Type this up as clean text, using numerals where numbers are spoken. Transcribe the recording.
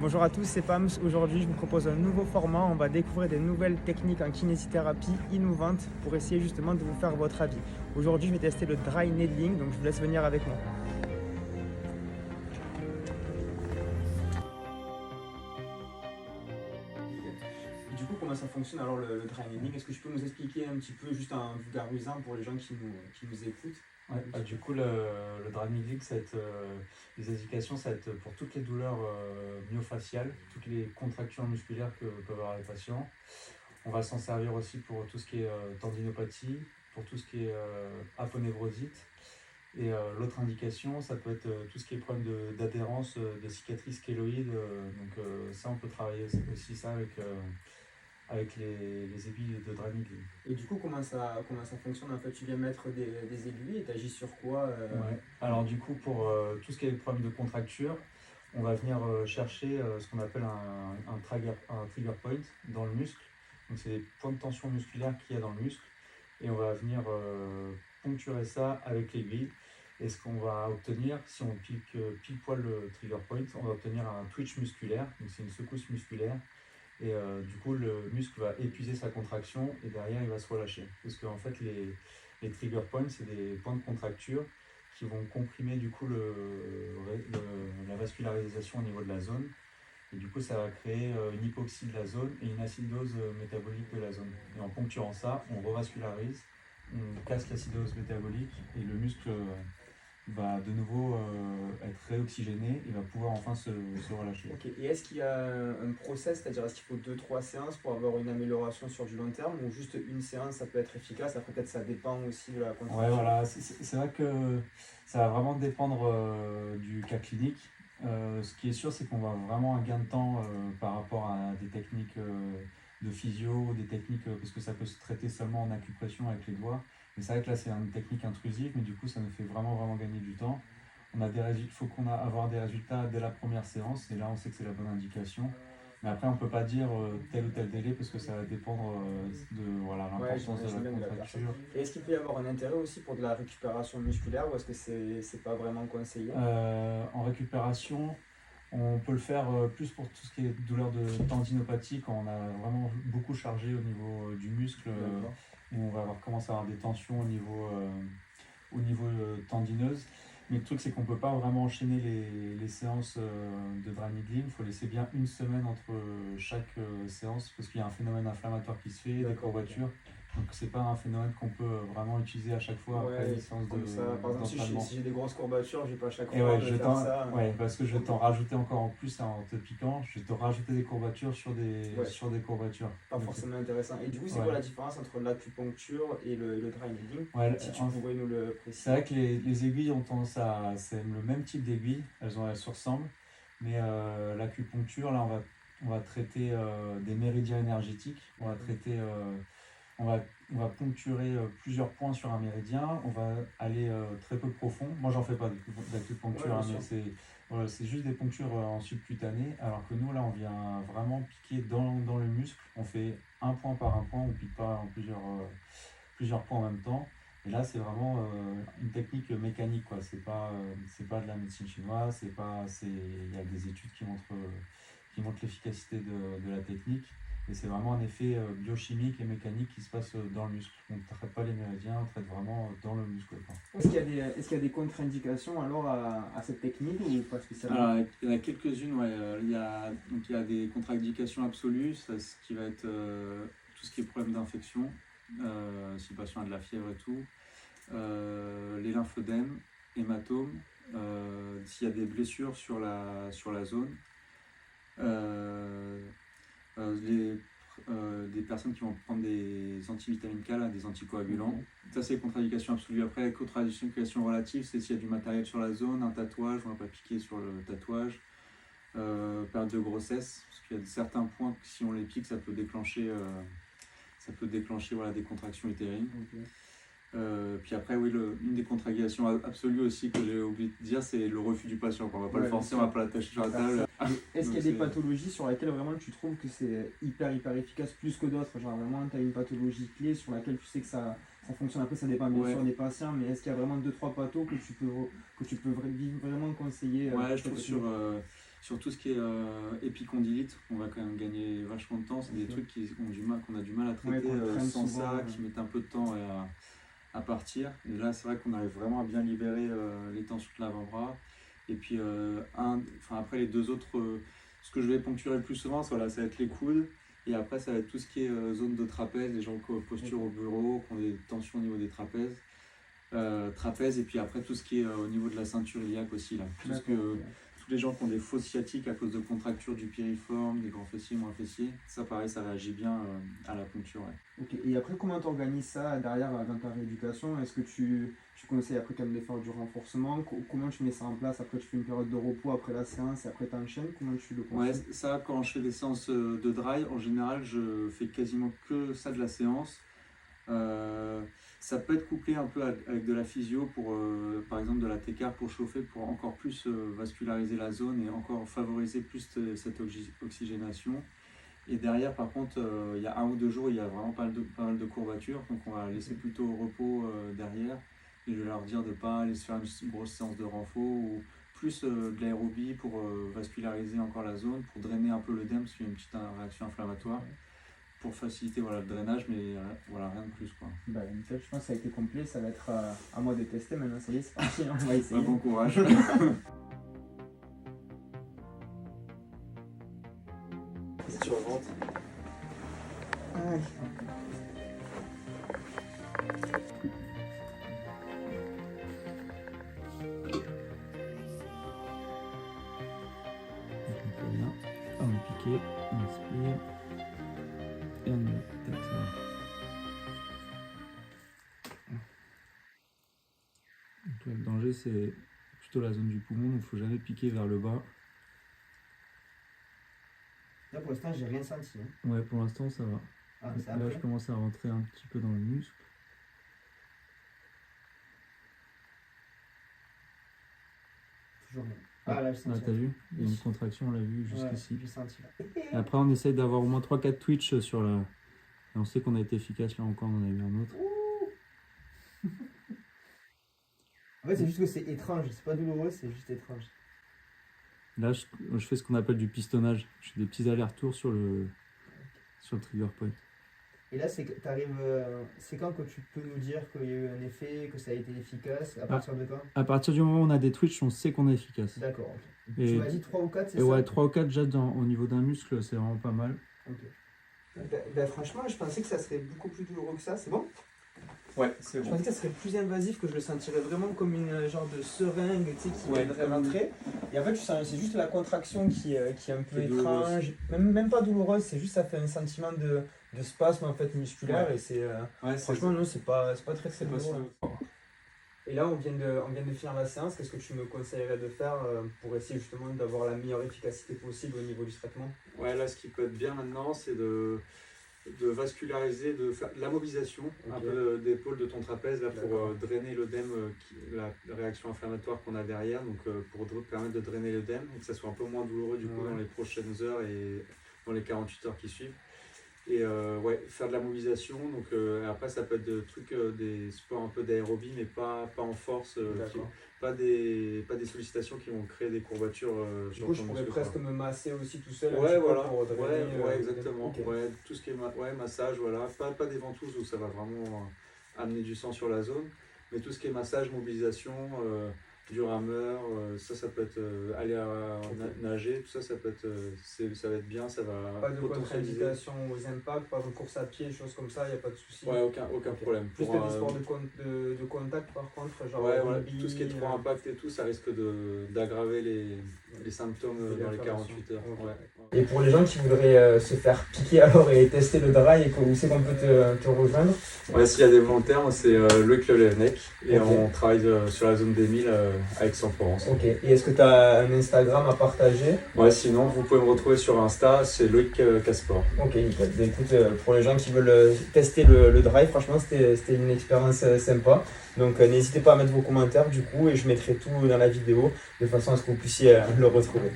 Bonjour à tous, c'est Pams. Aujourd'hui, je vous propose un nouveau format. On va découvrir des nouvelles techniques en kinésithérapie innovantes pour essayer justement de vous faire votre avis. Aujourd'hui, je vais tester le dry needling, donc je vous laisse venir avec moi. Du coup, comment ça fonctionne alors le dry needling? Est-ce que tu peux nous expliquer un petit peu, juste en vulgarisant pour les gens qui nous écoutent? Ouais, du coup, le dry needling, ça va être, les indications, ça va être pour toutes les douleurs myofaciales, toutes les contractures musculaires que peuvent avoir les patients. On va s'en servir aussi pour tout ce qui est tendinopathie, pour tout ce qui est aponevrosite. Et l'autre indication, ça peut être tout ce qui est problème d'adhérence, de cicatrices kéloïdes. Ça, on peut travailler aussi ça avec les aiguilles de dry needling. Et du coup, comment ça fonctionne? En fait, tu viens mettre des aiguilles et tu agis sur quoi Ouais. Alors du coup, pour tout ce qui est problème de contracture, on va venir chercher ce qu'on appelle un trigger point dans le muscle. Donc c'est des points de tension musculaire qu'il y a dans le muscle. Et on va venir poncturer ça avec l'aiguille. Et ce qu'on va obtenir, si on pique pile poil le trigger point, on va obtenir un twitch musculaire. Donc c'est une secousse musculaire. Et du coup, le muscle va épuiser sa contraction et derrière, il va se relâcher. Parce qu'en fait, les trigger points, c'est des points de contracture qui vont comprimer du coup la vascularisation au niveau de la zone. Et du coup, ça va créer une hypoxie de la zone et une acidose métabolique de la zone. Et en poncturant ça, on revascularise, on casse l'acidose métabolique et le muscle va de nouveau être réoxygéné et va pouvoir enfin se relâcher. Ok, et est-ce qu'il y a un process, c'est-à-dire est-ce qu'il faut 2-3 séances pour avoir une amélioration sur du long terme ou juste une séance ça peut être efficace? Après, peut-être ça dépend aussi de la contraction. Ouais, voilà, c'est vrai que ça va vraiment dépendre du cas clinique. Ce qui est sûr, c'est qu'on va vraiment un gain de temps par rapport à des techniques de physio, des techniques, parce que ça peut se traiter seulement en acupression avec les doigts. Mais c'est vrai que là, c'est une technique intrusive, mais du coup, ça nous fait vraiment gagner du temps. Il faut qu'on a avoir des résultats dès la première séance, et là, on sait que c'est la bonne indication. Mais après, on ne peut pas dire tel ou tel délai parce que ça va dépendre de voilà, Ouais, l'importance de j'imagine la bien de la personne. contracture. Et est-ce qu'il peut y avoir un intérêt aussi pour de la récupération musculaire ou est-ce que c'est pas vraiment conseillé? En récupération, on peut le faire plus pour tout ce qui est douleur de tendinopathie quand on a vraiment beaucoup chargé au niveau du muscle, où on va commencer à avoir des tensions au niveau tendineuse. Mais le truc, c'est qu'on ne peut pas vraiment enchaîner les séances de dry needling. Il faut laisser bien une semaine entre chaque séance parce qu'il y a un phénomène inflammatoire qui se fait, des courbatures. Donc, c'est pas un phénomène qu'on peut vraiment utiliser à chaque fois après une séance comme ça. Par exemple, d'entraînement. si j'ai des grosses courbatures, je vais pas à chaque Et fois ouais, me faire ça. parce que je vais Ok. t'en rajouter encore en plus en te piquant, je vais te rajouter des courbatures Ouais, sur des courbatures. pas Donc, forcément intéressant. Et du coup, c'est ouais. quoi la différence entre l'acupuncture et le dry needling? Ouais, Si tu pourrais nous le c'est préciser. vrai que les aiguilles ont tendance à. C'est le même type d'aiguille, elles se ressemblent, mais l'acupuncture, là, on va traiter des méridiens énergétiques, on va, on va poncturer plusieurs points sur un méridien, on va aller très peu profond. Moi, j'en fais pas Ouais, d'acupuncture, bien hein, sûr. mais c'est juste des ponctures en subcutané, alors que nous, là, on vient vraiment piquer dans le muscle. On fait un point par un point, on pique pas en plusieurs points en même temps. Et là, c'est vraiment une technique mécanique, quoi. C'est pas de la médecine chinoise, il y a des études qui montrent l'efficacité de la technique. Et c'est vraiment un effet biochimique et mécanique qui se passe dans le muscle. On ne traite pas les méridiens, on traite vraiment dans le muscle, quoi. Est-ce qu'il y a des contre-indications alors à cette technique ou pas spécialement? Alors, il y en a quelques-unes, ouais. Il y a des contre-indications absolues, ce qui va être tout ce qui est problème d'infection, si le patient a de la fièvre et tout, les lymphodèmes, hématomes, s'il y a des blessures sur la zone, euh, euh, des personnes qui vont prendre des antivitamines K, là, des anticoagulants. Ça, c'est les contre-indications absolues. Après, les contre-indications relatives, c'est s'il y a du matériel sur la zone, un tatouage, on ne va pas piquer sur le tatouage, période de grossesse, parce qu'il y a certains points que si on les pique, ça peut déclencher voilà, des contractions utérines. Puis après, oui, une des contre-indications absolues aussi que j'ai oublié de dire, c'est le refus du patient. On ne va pas le forcer, on ne va pas l'attacher sur la table. Est-ce qu'il y a des pathologies sur lesquelles vraiment tu trouves que c'est hyper efficace plus que d'autres? Genre vraiment, tu as une pathologie clé sur laquelle tu sais que ça fonctionne. Après, ça dépend bien sûr des patients, mais est-ce qu'il y a vraiment 2-3 pathos que tu peux vraiment conseiller? Ouais, je trouve Sur tout ce qui est épicondylite, on va quand même gagner vachement de temps. C'est des trucs qu'on a du mal à traiter sans souvent, ça, qui mettent un peu de temps à partir. Et là, c'est vrai qu'on arrive vraiment à bien libérer les tensions de l'avant-bras. Et puis, après, les deux autres, ce que je vais poncturer le plus souvent, voilà, ça va être les coudes. Et après, ça va être tout ce qui est zone de trapèze, les gens qui ont posture au bureau, qui ont des tensions au niveau des trapèzes. Trapèze, et puis après, tout ce qui est au niveau de la ceinture iliaque aussi. Là. Tous les gens qui ont des fausses sciatiques à cause de contractures du piriforme, des grands fessiers, moins fessiers, ça pareil, ça réagit bien à la poncture. Ouais. Ok, et après, comment tu organises ça derrière dans ta rééducation? Est-ce que tu conseilles après quand même de faire du renforcement? Comment tu mets ça en place? Après, tu fais une période de repos après la séance et après tu enchaînes? Comment tu le conseilles? Ouais, ça, quand je fais des séances de dry, en général, je fais quasiment que ça de la séance. Ça peut être couplé un peu avec de la physio pour, par exemple, de la TCAR pour chauffer, pour encore plus vasculariser la zone et encore favoriser plus cette oxygénation. Et derrière, par contre, il y a 1 ou 2 jours, il y a vraiment pas mal de courbatures, donc on va laisser plutôt au repos derrière. Et je vais leur dire de ne pas aller se faire une grosse séance de renfort ou plus de l'aérobie pour vasculariser encore la zone, pour drainer un peu l'œdème, parce qu'il y a une petite réaction inflammatoire. Pour faciliter le drainage, mais voilà, rien de plus. Quoi. Bah, nickel, je pense que ça a été complet, ça va être à moi de tester maintenant, ça y est, c'est parti, on va essayer. Bon courage. Si tu remontes. Ouais. On va piquer, on inspire. Et on peut-être. Donc le danger, c'est plutôt la zone du poumon, donc il ne faut jamais piquer vers le bas. Là pour l'instant, j'ai rien senti. Hein. Ouais, pour l'instant, ça va. Là, je commence à rentrer un petit peu dans le muscle. Toujours rien. Ah là, je sens. T'as vu? Il y a une contraction, on l'a vu jusqu'ici. J'ai senti là. Et après, on essaye d'avoir au moins 3-4 Twitch sur la. Et on sait qu'on a été efficace là encore, on en a eu un autre. En fait, c'est juste que c'est étrange, c'est pas douloureux, c'est juste étrange. Là, je fais ce qu'on appelle du pistonnage. Je fais des petits allers-retours sur le trigger point. Et là, c'est quand que tu peux nous dire qu'il y a eu un effet, que ça a été efficace? À partir de quand? À partir du moment où on a des Twitch, on sait qu'on est efficace. D'accord. Okay. Tu m'as dit 3 ou 4, c'est ça? Ouais, 3 ou 4 déjà au niveau d'un muscle, c'est vraiment pas mal. Ok. Ben, franchement, je pensais que ça serait beaucoup plus douloureux que ça, c'est bon? Ouais, c'est bon. Je pensais que ça serait plus invasif, que je le sentirais vraiment comme une genre de seringue, tu sais, qui viendrait rentrer. Et en fait, c'est juste la contraction qui est un peu étrange, même pas douloureuse, c'est juste ça fait un sentiment de spasme en fait musculaire et c'est franchement non, c'est pas très douloureux. Et là, on vient de finir la séance. Qu'est-ce que tu me conseillerais de faire pour essayer justement d'avoir la meilleure efficacité possible au niveau du traitement? Ouais, là, ce qui peut être bien maintenant, c'est de vasculariser, de faire de la mobilisation, un peu d'épaule de ton trapèze là, pour drainer l'œdème, la réaction inflammatoire qu'on a derrière, donc pour permettre de drainer l'œdème et que ça soit un peu moins douloureux du coup dans les prochaines heures et dans les 48 heures qui suivent. Et faire de la mobilisation, donc après ça peut être des sports un peu d'aérobie, mais pas en force, pas des sollicitations qui vont créer des courbatures. Du coup, je pourrais presque me masser aussi tout seul. Ouais, voilà, pour drainer, exactement. Ouais, tout ce qui est massage, voilà, pas des ventouses où ça va vraiment amener du sang sur la zone, mais tout ce qui est massage, mobilisation, du rameur, ça peut être aller nager, tout ça peut être, ça va être bien, ça va pas de contre-indication aux impacts, pas de course à pied, choses comme ça, il n'y a pas de souci. Ouais, aucun problème. Plus des sports de contact par contre, genre tout ce qui est trop impact et tout, ça risque d'aggraver les symptômes dans les 48 heures. Et pour les gens qui voudraient se faire piquer alors et tester le dry, et où c'est qu'on peut te rejoindre? Ouais, s'il y a des volontaires, c'est Loïc Levlenec et on travaille sur la zone des 1000 à Aix-en-Provence. Ok, et est-ce que tu as un Instagram à partager? Ouais, sinon vous pouvez me retrouver sur Insta, c'est Loïc Casport. Ok, nickel. Bah, écoute, pour les gens qui veulent tester le dry, franchement c'était une expérience sympa. Donc n'hésitez pas à mettre vos commentaires du coup et je mettrai tout dans la vidéo de façon à ce que vous puissiez le retrouver.